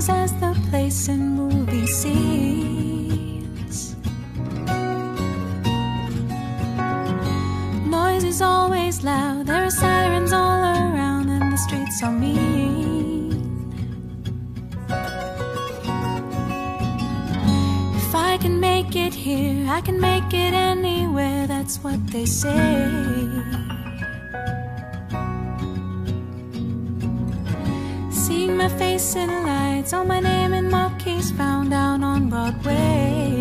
smiles as the place in movie scenes. Noise is always loud, there are sirens all around, and the streets are mean. If I can make it here, I can make it anywhere, that's what they say. Seeing my face in lights, all my name in marquees found down on Broadway.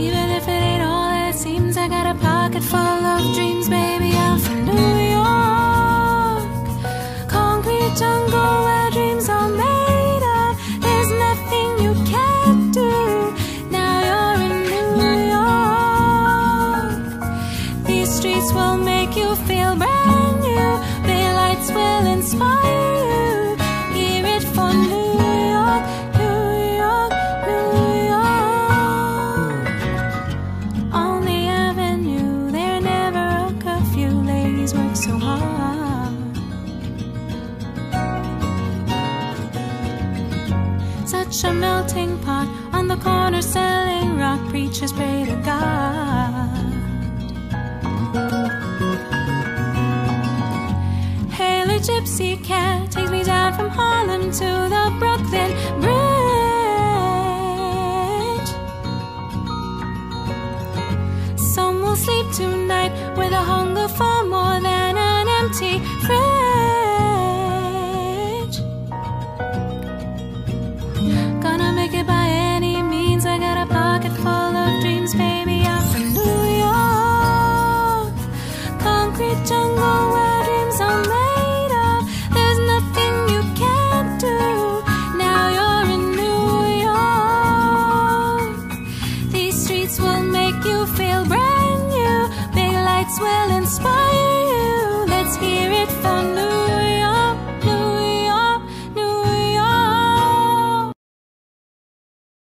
Even if it ain't all that it seems, I got a pocket full of dreams, baby. I'm from New York, concrete jungle where dreams are made of. There's nothing you can't do. Now you're in New York. These streets will make you feel brand new. Their lights will inspire you. Hear it for New York, New York, New York. On the avenue, there never a curfew. Ladies work so hard. Such a melting pot on the corner selling rock. Preachers pray to God. Hail a gypsy cat, takes me down from Harlem to the Brooklyn Bridge. Some will sleep tonight with a hunger for more than an empty fridge. Gonna make it by any means, I got a pocket full of dreams, baby. I'm from New York, concrete jungle where dreams are made of. There's nothing you can't do. Now you're in New York. These streets will make you feel brand new. Big lights will inspire you. Let's hear it for New York.